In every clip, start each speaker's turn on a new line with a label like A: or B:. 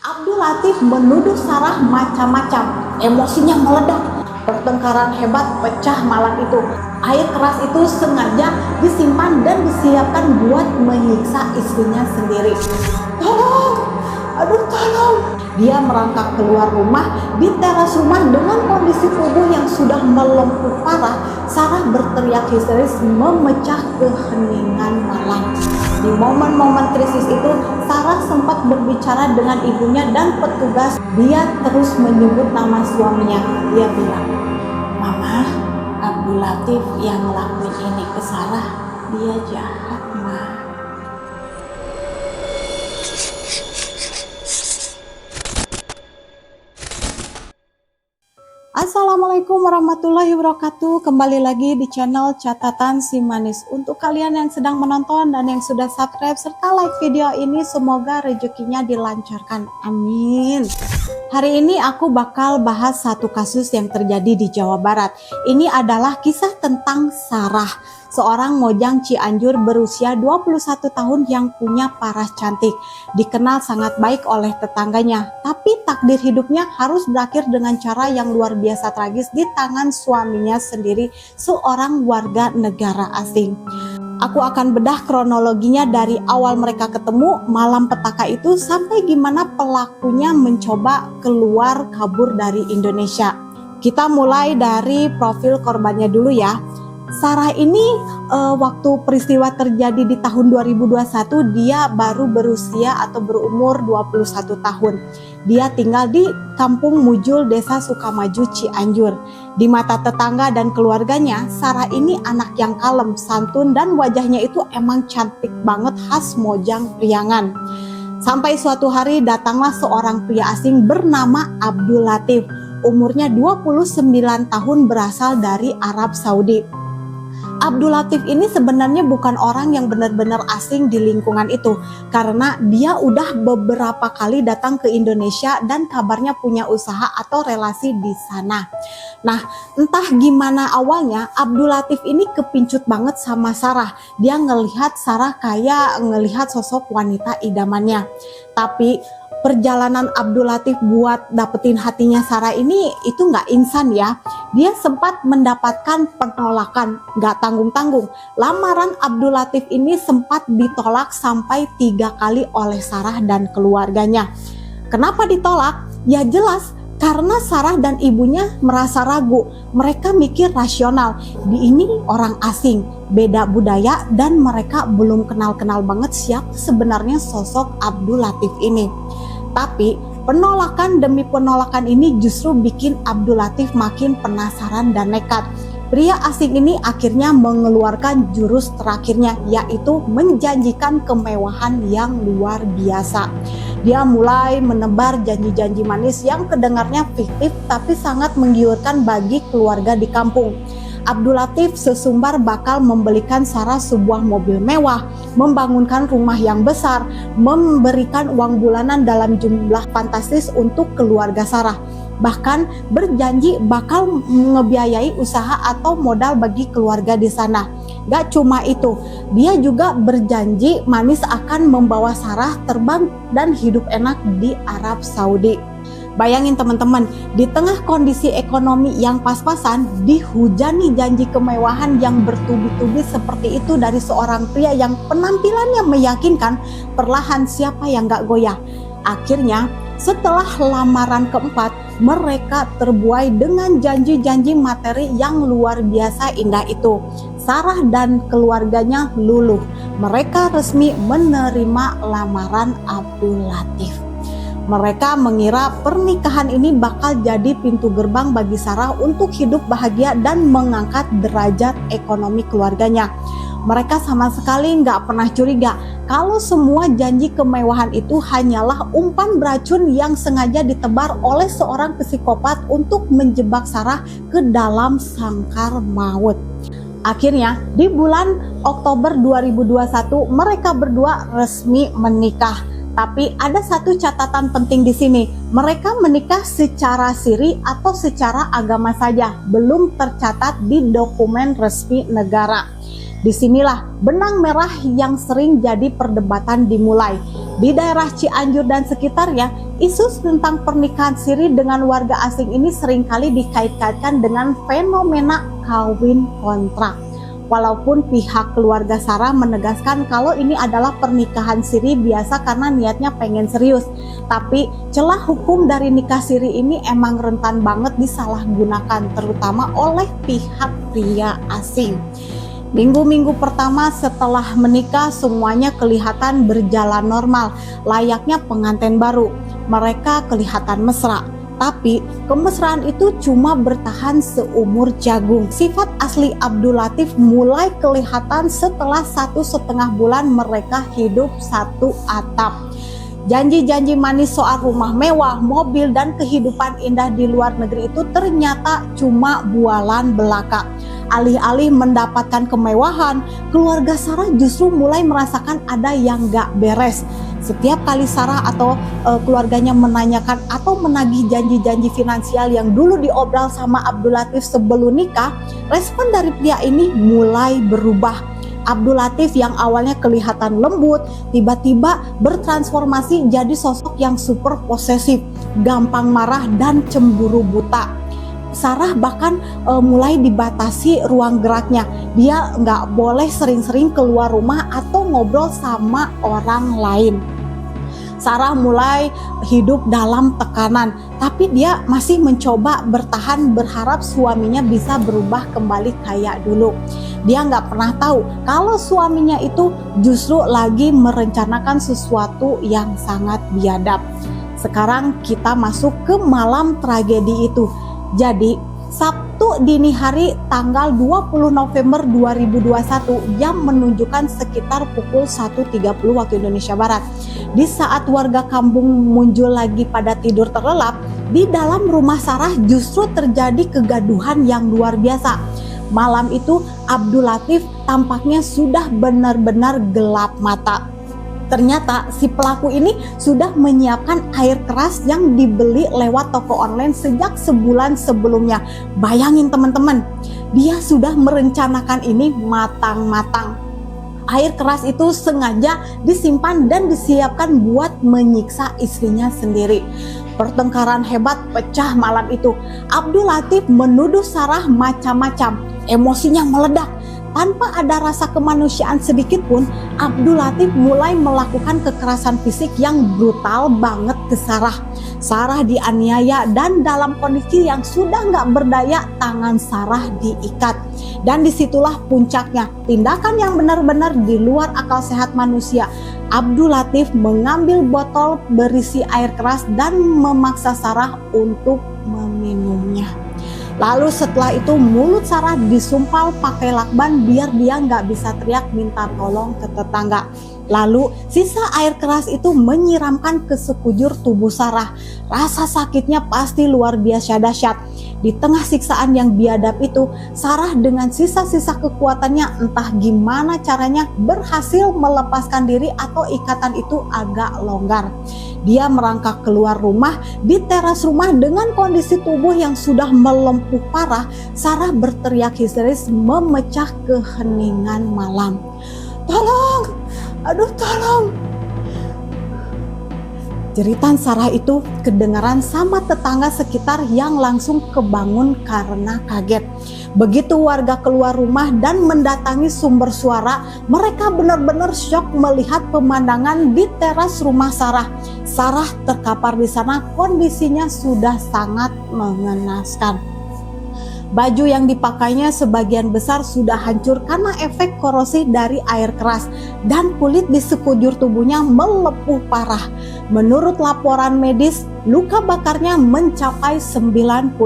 A: Abdul Latif menuduh Sarah macam-macam. Emosinya meledak. Pertengkaran hebat pecah malam itu. Air keras itu sengaja disimpan dan disiapkan buat menyiksa istrinya sendiri. Tolong! Aduh tolong! Dia merangkak keluar rumah. Di teras rumah dengan kondisi tubuh yang sudah melempuk parah, Sarah berteriak histeris memecah keheningan malam. Di momen-momen krisis itu, Sarah sempat berbicara dengan ibunya dan petugas. Dia terus menyebut nama suaminya. Dia bilang, "Mama, Abdul Latif yang ngelakuin ini ke Sarah, dia jahat, Ma." Assalamualaikum warahmatullahi wabarakatuh. Kembali lagi di channel Catatan Si Manis. Untuk kalian yang sedang menonton dan yang sudah subscribe serta like video ini, semoga rezekinya dilancarkan. Amin. Hari ini aku bakal bahas satu kasus yang terjadi di Jawa Barat. Ini adalah kisah tentang Sarah, seorang mojang Cianjur berusia 21 tahun yang punya paras cantik. Dikenal sangat baik oleh tetangganya, tapi takdir hidupnya harus berakhir dengan cara yang luar biasa tragis di tangan suaminya sendiri, seorang warga negara asing. Aku akan bedah kronologinya dari awal mereka ketemu malam petaka itu sampai gimana pelakunya mencoba keluar kabur dari Indonesia. Kita mulai dari profil korbannya dulu ya. Sarah ini waktu peristiwa terjadi di tahun 2021, dia baru berusia atau berumur 21 tahun. Dia tinggal di Kampung Mujul, Desa Sukamaju, Cianjur. Di mata tetangga dan keluarganya, Sarah ini anak yang kalem, santun, dan wajahnya itu emang cantik banget, khas mojang priangan. Sampai suatu hari datanglah seorang pria asing bernama Abdul Latif. Umurnya 29 tahun, berasal dari Arab Saudi. Abdul Latif ini sebenarnya bukan orang yang benar-benar asing di lingkungan itu, karena dia udah beberapa kali datang ke Indonesia dan kabarnya punya usaha atau relasi di sana. Nah, entah gimana awalnya Abdul Latif ini kepincut banget sama Sarah. Dia ngelihat Sarah kayak ngelihat sosok wanita idamannya. Tapi perjalanan Abdul Latif buat dapetin hatinya Sarah ini itu nggak instan ya. Dia sempat mendapatkan penolakan, nggak tanggung-tanggung. Lamaran Abdul Latif ini sempat ditolak sampai 3 kali oleh Sarah dan keluarganya. Kenapa ditolak? Ya jelas, karena Sarah dan ibunya merasa ragu. Mereka mikir rasional, ini orang asing, beda budaya, dan mereka belum kenal-kenal banget siapa sebenarnya sosok Abdul Latif ini. Tapi penolakan demi penolakan ini justru bikin Abdul Latif makin penasaran dan nekat. Pria asing ini akhirnya mengeluarkan jurus terakhirnya, yaitu menjanjikan kemewahan yang luar biasa. Dia mulai menebar janji-janji manis yang kedengarnya fiktif tapi sangat menggiurkan bagi keluarga di kampung. Abdul Latif sesumbar bakal membelikan Sarah sebuah mobil mewah, membangunkan rumah yang besar, memberikan uang bulanan dalam jumlah fantastis untuk keluarga Sarah. Bahkan berjanji bakal ngebiayai usaha atau modal bagi keluarga di sana. Gak cuma itu, dia juga berjanji manis akan membawa Sarah terbang dan hidup enak di Arab Saudi. Bayangin teman-teman, di tengah kondisi ekonomi yang pas-pasan, dihujani janji kemewahan yang bertubi-tubi seperti itu dari seorang pria yang penampilannya meyakinkan, perlahan siapa yang gak goyah. Akhirnya, setelah lamaran keempat, mereka terbuai dengan janji-janji materi yang luar biasa indah itu. Sarah dan keluarganya luluh. Mereka resmi menerima lamaran Abdul Latif. Mereka mengira pernikahan ini bakal jadi pintu gerbang bagi Sarah untuk hidup bahagia dan mengangkat derajat ekonomi keluarganya. Mereka sama sekali nggak pernah curiga kalau semua janji kemewahan itu hanyalah umpan beracun yang sengaja ditebar oleh seorang psikopat untuk menjebak Sarah ke dalam sangkar maut. Akhirnya di bulan Oktober 2021 mereka berdua resmi menikah. Tapi ada satu catatan penting di sini. Mereka menikah secara siri atau secara agama saja, belum tercatat di dokumen resmi negara. Disinilah benang merah yang sering jadi perdebatan dimulai. Di daerah Cianjur dan sekitarnya, Isu tentang pernikahan siri dengan warga asing ini seringkali dikait-kaitkan dengan fenomena kawin kontrak. Walaupun pihak keluarga Sarah menegaskan kalau ini adalah pernikahan siri biasa karena niatnya pengen serius. Tapi celah hukum dari nikah siri ini emang rentan banget disalahgunakan, terutama oleh pihak pria asing. Minggu-minggu pertama setelah menikah semuanya kelihatan berjalan normal, layaknya pengantin baru. Mereka kelihatan mesra. Tapi kemesraan itu cuma bertahan seumur jagung. Sifat asli Abdul Latif mulai kelihatan setelah 1,5 bulan mereka hidup satu atap. Janji-janji manis soal rumah mewah, mobil, dan kehidupan indah di luar negeri itu ternyata cuma bualan belaka. Alih-alih mendapatkan kemewahan, keluarga Sarah justru mulai merasakan ada yang gak beres. Setiap kali Sarah atau keluarganya menanyakan atau menagih janji-janji finansial yang dulu diobrol sama Abdul Latif sebelum nikah, respon dari pria ini mulai berubah. Abdul Latif yang awalnya kelihatan lembut, tiba-tiba bertransformasi jadi sosok yang super posesif, gampang marah dan cemburu buta. Sarah bahkan mulai dibatasi ruang geraknya. Dia nggak boleh sering-sering keluar rumah atau ngobrol sama orang lain. Sarah mulai hidup dalam tekanan, tapi dia masih mencoba bertahan berharap suaminya bisa berubah kembali kayak dulu. Dia nggak pernah tahu kalau suaminya itu justru lagi merencanakan sesuatu yang sangat biadab. Sekarang kita masuk ke malam tragedi itu. Jadi Sabtu dini hari tanggal 20 November 2021 jam menunjukkan sekitar pukul 1.30 waktu Indonesia Barat. Di saat warga kampung muncul lagi pada tidur terlelap, di dalam rumah Sarah justru terjadi kegaduhan yang luar biasa. Malam itu Abdul Latif tampaknya sudah benar-benar gelap mata. Ternyata si pelaku ini sudah menyiapkan air keras yang dibeli lewat toko online sejak sebulan sebelumnya. Bayangin teman-teman, dia sudah merencanakan ini matang-matang. Air keras itu sengaja disimpan dan disiapkan buat menyiksa istrinya sendiri. Pertengkaran hebat pecah malam itu. Abdul Latif menuduh Sarah macam-macam. Emosinya meledak. Tanpa ada rasa kemanusiaan sedikit pun, Abdul Latif mulai melakukan kekerasan fisik yang brutal banget ke Sarah. Sarah dianiaya dan dalam kondisi yang sudah nggak berdaya, tangan Sarah diikat. Dan disitulah puncaknya, tindakan yang benar-benar di luar akal sehat manusia. Abdul Latif mengambil botol berisi air keras dan memaksa Sarah untuk meminumnya. Lalu setelah itu mulut Sarah disumpal pakai lakban biar dia nggak bisa teriak minta tolong ke tetangga. Lalu sisa air keras itu menyiramkan ke sekujur tubuh Sarah. Rasa sakitnya pasti luar biasa dahsyat. Di tengah siksaan yang biadab itu, Sarah dengan sisa-sisa kekuatannya entah gimana caranya berhasil melepaskan diri atau ikatan itu agak longgar. Dia merangkak keluar rumah. Di teras rumah dengan kondisi tubuh yang sudah melempuh parah, Sarah berteriak histeris memecah keheningan malam. Tolong! Aduh tolong! Jeritan Sarah itu kedengaran sama tetangga sekitar yang langsung kebangun karena kaget. Begitu warga keluar rumah dan mendatangi sumber suara, mereka benar-benar syok melihat pemandangan di teras rumah Sarah. Sarah terkapar di sana, kondisinya sudah sangat mengenaskan. Baju yang dipakainya sebagian besar sudah hancur karena efek korosi dari air keras dan kulit di sekujur tubuhnya melepuh parah. Menurut laporan medis, luka bakarnya mencapai 99%.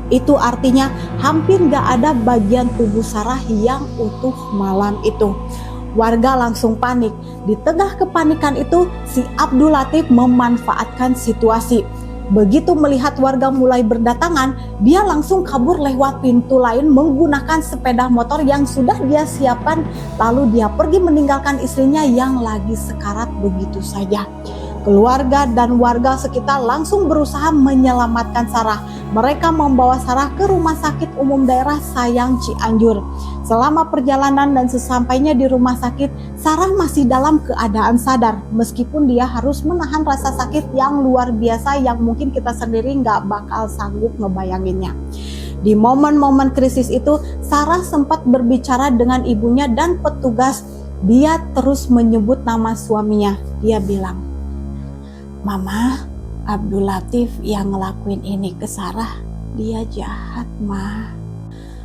A: Itu artinya hampir gak ada bagian tubuh Sarah yang utuh malam itu. Warga langsung panik. Di tengah kepanikan itu, si Abdul Latif memanfaatkan situasi. Begitu melihat warga mulai berdatangan, dia langsung kabur lewat pintu lain menggunakan sepeda motor yang sudah dia siapkan. Lalu dia pergi meninggalkan istrinya yang lagi sekarat begitu saja. Keluarga dan warga sekitar langsung berusaha menyelamatkan Sarah. Mereka membawa Sarah ke Rumah Sakit Umum Daerah Sayang Cianjur. Selama perjalanan dan sesampainya di rumah sakit, Sarah masih dalam keadaan sadar meskipun dia harus menahan rasa sakit yang luar biasa yang mungkin kita sendiri nggak bakal sanggup ngebayanginnya. Di momen-momen krisis itu, Sarah sempat berbicara dengan ibunya dan petugas. Dia terus menyebut nama suaminya. Dia bilang, "Mama, Abdul Latif yang ngelakuin ini ke Sarah, dia jahat, Ma."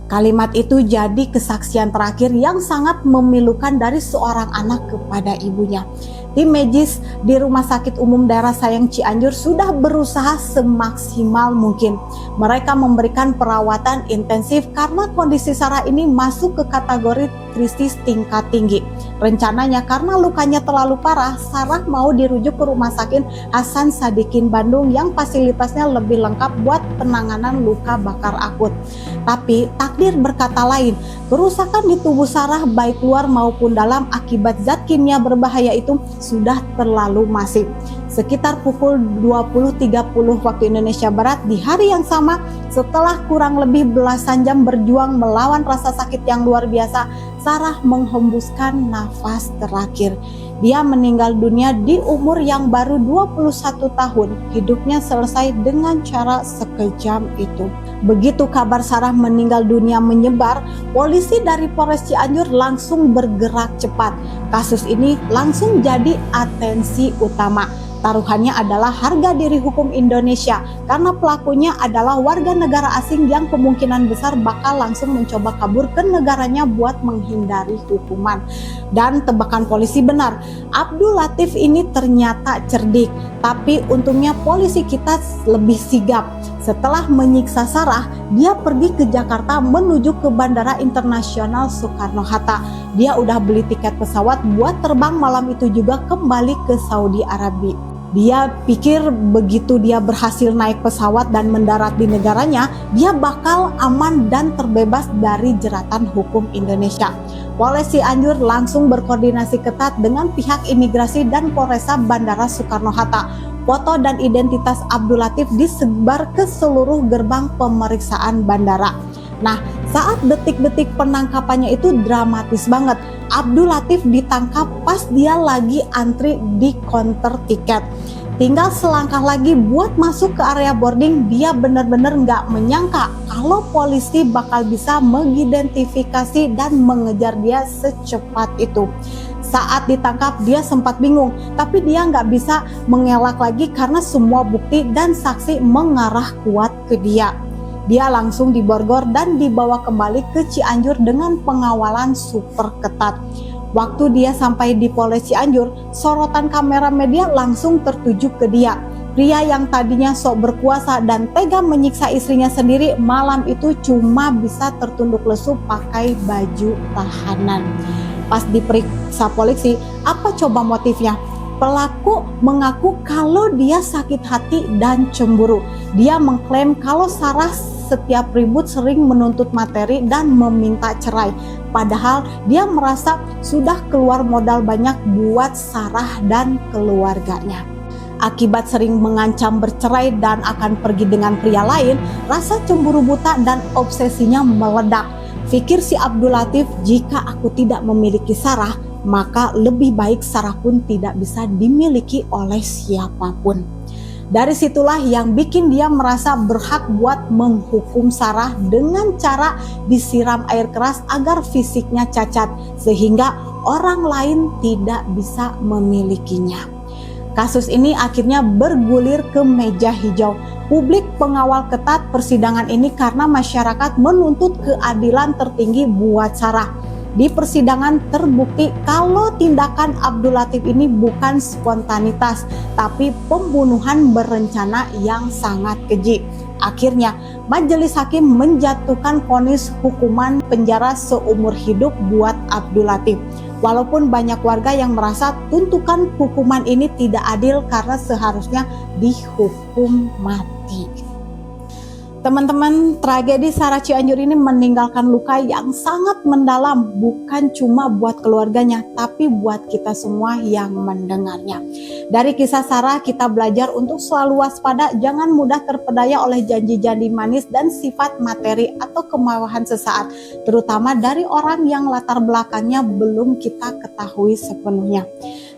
A: Kalimat itu jadi kesaksian terakhir yang sangat memilukan dari seorang anak kepada ibunya. Tim medis di Rumah Sakit Umum Daerah Sayang Cianjur sudah berusaha semaksimal mungkin. Mereka memberikan perawatan intensif karena kondisi Sarah ini masuk ke kategori krisis tingkat tinggi. Rencananya karena lukanya terlalu parah, Sarah mau dirujuk ke Rumah Sakit Hasan Sadikin Bandung yang fasilitasnya lebih lengkap buat penanganan luka bakar akut. Tapi takdir berkata lain, kerusakan di tubuh Sarah baik luar maupun dalam akibat zat kimia berbahaya itu sudah terlalu masif. Sekitar pukul 20.30 waktu Indonesia Barat di hari yang sama, setelah kurang lebih belasan jam berjuang melawan rasa sakit yang luar biasa, Sarah menghembuskan nafas terakhir. Dia meninggal dunia di umur yang baru 21 tahun. Hidupnya selesai dengan cara sekejam itu. Begitu kabar Sarah meninggal dunia menyebar, polisi dari Polres Cianjur langsung bergerak cepat. Kasus ini langsung jadi atensi utama. Taruhannya adalah harga diri hukum Indonesia karena pelakunya adalah warga negara asing yang kemungkinan besar bakal langsung mencoba kabur ke negaranya buat menghindari hukuman. Dan tebakan polisi benar, Abdul Latif ini ternyata cerdik, tapi untungnya polisi kita lebih sigap. Setelah menyiksa Sarah, dia pergi ke Jakarta menuju ke Bandara Internasional Soekarno-Hatta. Dia udah beli tiket pesawat buat terbang malam itu juga kembali ke Saudi Arabia. Dia pikir begitu dia berhasil naik pesawat dan mendarat di negaranya, dia bakal aman dan terbebas dari jeratan hukum Indonesia. Polres Cianjur langsung berkoordinasi ketat dengan pihak imigrasi dan Polresta Bandara Soekarno-Hatta. Foto dan identitas Abdul Latif disebar ke seluruh gerbang pemeriksaan bandara. Nah, saat detik-detik penangkapannya itu dramatis banget. Abdul Latif ditangkap pas dia lagi antri di counter tiket. Tinggal selangkah lagi buat masuk ke area boarding, dia benar-benar nggak menyangka kalau polisi bakal bisa mengidentifikasi dan mengejar dia secepat itu. Saat ditangkap dia sempat bingung, tapi dia nggak bisa mengelak lagi karena semua bukti dan saksi mengarah kuat ke dia. Dia langsung diborgor dan dibawa kembali ke Cianjur dengan pengawalan super ketat. Waktu dia sampai di Polres Cianjur, sorotan kamera media langsung tertuju ke dia. Pria yang tadinya sok berkuasa dan tega menyiksa istrinya sendiri, malam itu cuma bisa tertunduk lesu pakai baju tahanan. Pas diperiksa polisi, apa coba motifnya? Pelaku mengaku kalau dia sakit hati dan cemburu. Dia mengklaim kalau Sarah setiap ribut sering menuntut materi dan meminta cerai. Padahal dia merasa sudah keluar modal banyak buat Sarah dan keluarganya. Akibat sering mengancam bercerai dan akan pergi dengan pria lain, rasa cemburu buta dan obsesinya meledak. Pikir si Abdul Latif, jika aku tidak memiliki Sarah, maka lebih baik Sarah pun tidak bisa dimiliki oleh siapapun. Dari situlah yang bikin dia merasa berhak buat menghukum Sarah dengan cara disiram air keras agar fisiknya cacat, sehingga orang lain tidak bisa memilikinya. Kasus ini akhirnya bergulir ke meja hijau. Publik pengawal ketat persidangan ini karena masyarakat menuntut keadilan tertinggi buat Sarah. Di persidangan terbukti kalau tindakan Abdul Latif ini bukan spontanitas, tapi pembunuhan berencana yang sangat keji. Akhirnya, majelis hakim menjatuhkan vonis hukuman penjara seumur hidup buat Abdul Latif. Walaupun banyak warga yang merasa tuntutan hukuman ini tidak adil karena seharusnya dihukum mati. Teman-teman, tragedi Sarah Cianjur ini meninggalkan luka yang sangat mendalam, bukan cuma buat keluarganya, tapi buat kita semua yang mendengarnya. Dari kisah Sarah, kita belajar untuk selalu waspada, jangan mudah terpedaya oleh janji-janji manis dan sifat materi atau kemewahan sesaat, terutama dari orang yang latar belakangnya belum kita ketahui sepenuhnya.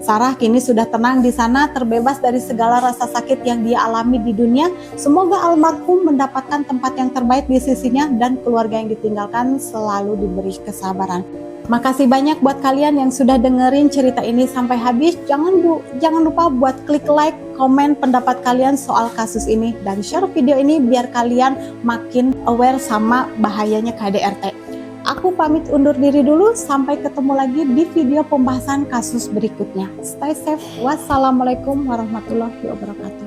A: Sarah kini sudah tenang di sana, terbebas dari segala rasa sakit yang dia alami di dunia. Semoga almarhum mendapatkan tempat yang terbaik di sisinya dan keluarga yang ditinggalkan selalu diberi kesabaran. Makasih banyak buat kalian yang sudah dengerin cerita ini sampai habis. Jangan lupa buat klik like, komen pendapat kalian soal kasus ini, dan share video ini biar kalian makin aware sama bahayanya KDRT. Aku pamit undur diri dulu, sampai ketemu lagi di video pembahasan kasus berikutnya. Stay safe. Wassalamualaikum warahmatullahi wabarakatuh.